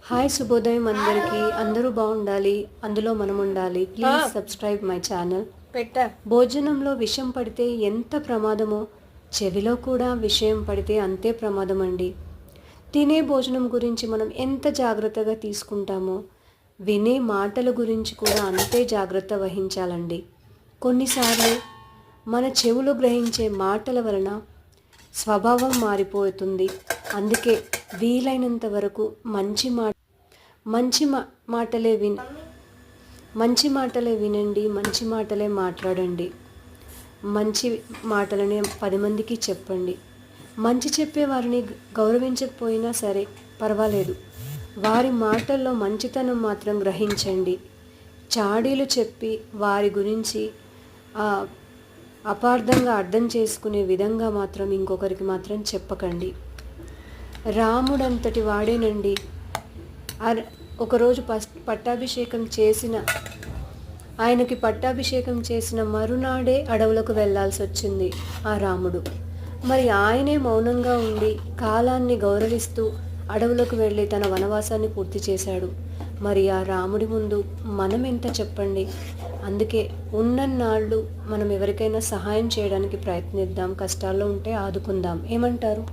Hi శుభోదయం అందరికీ. అందరూ బాగుండాలి, అందులో మనం ఉండాలి. Please subscribe my channel. భోజనంలో విషం పడితే ఎంత ప్రమాదమో, చెవిలో కూడా విషయం పడితే అంతే ప్రమాదం అండి. తినే భోజనం గురించి మనం ఎంత జాగ్రత్తగా తీసుకుంటామో, వినే మాటల గురించి కూడా అంతే జాగ్రత్త వహించాలండి. కొన్నిసార్లు మన చెవులు గ్రహించే మాటల వలన స్వభావం మారిపోతుంది. అందుకే వీలైనంత వరకు మంచి మాటలే వినండి, మంచి మాటలే మాట్లాడండి, మంచి మాటలనే 10 మందికి చెప్పండి. మంచి చెప్పే వారిని గౌరవించకపోయినా సరే పర్వాలేదు, వారి మాటల్లో మంచితనం మాత్రం గ్రహించండి. చాడీలు చెప్పి వారి గురించి అపార్థంగా అర్థం చేసుకునే విధంగా మాత్రం ఇంకొకరికి మాత్రం చెప్పకండి. రాముడంతటి వాడేనండి. ఒకరోజు ఆయనకి పట్టాభిషేకం చేసిన మరునాడే అడవులకు వెళ్లాల్సి వచ్చింది ఆ రాముడు. మరి ఆయనే మౌనంగా ఉండి కాలాన్ని గౌరవిస్తూ అడవులకు వెళ్ళి తన వనవాసాన్ని పూర్తి చేశాడు. మరి ఆ రాముడి ముందు మనం ఎంత చెప్పండి. అందుకే ఉన్నన్నాళ్ళు మనం ఎవరికైనా సహాయం చేయడానికి ప్రయత్నిద్దాం, కష్టాల్లో ఉంటే ఆదుకుందాం. ఏమంటారు?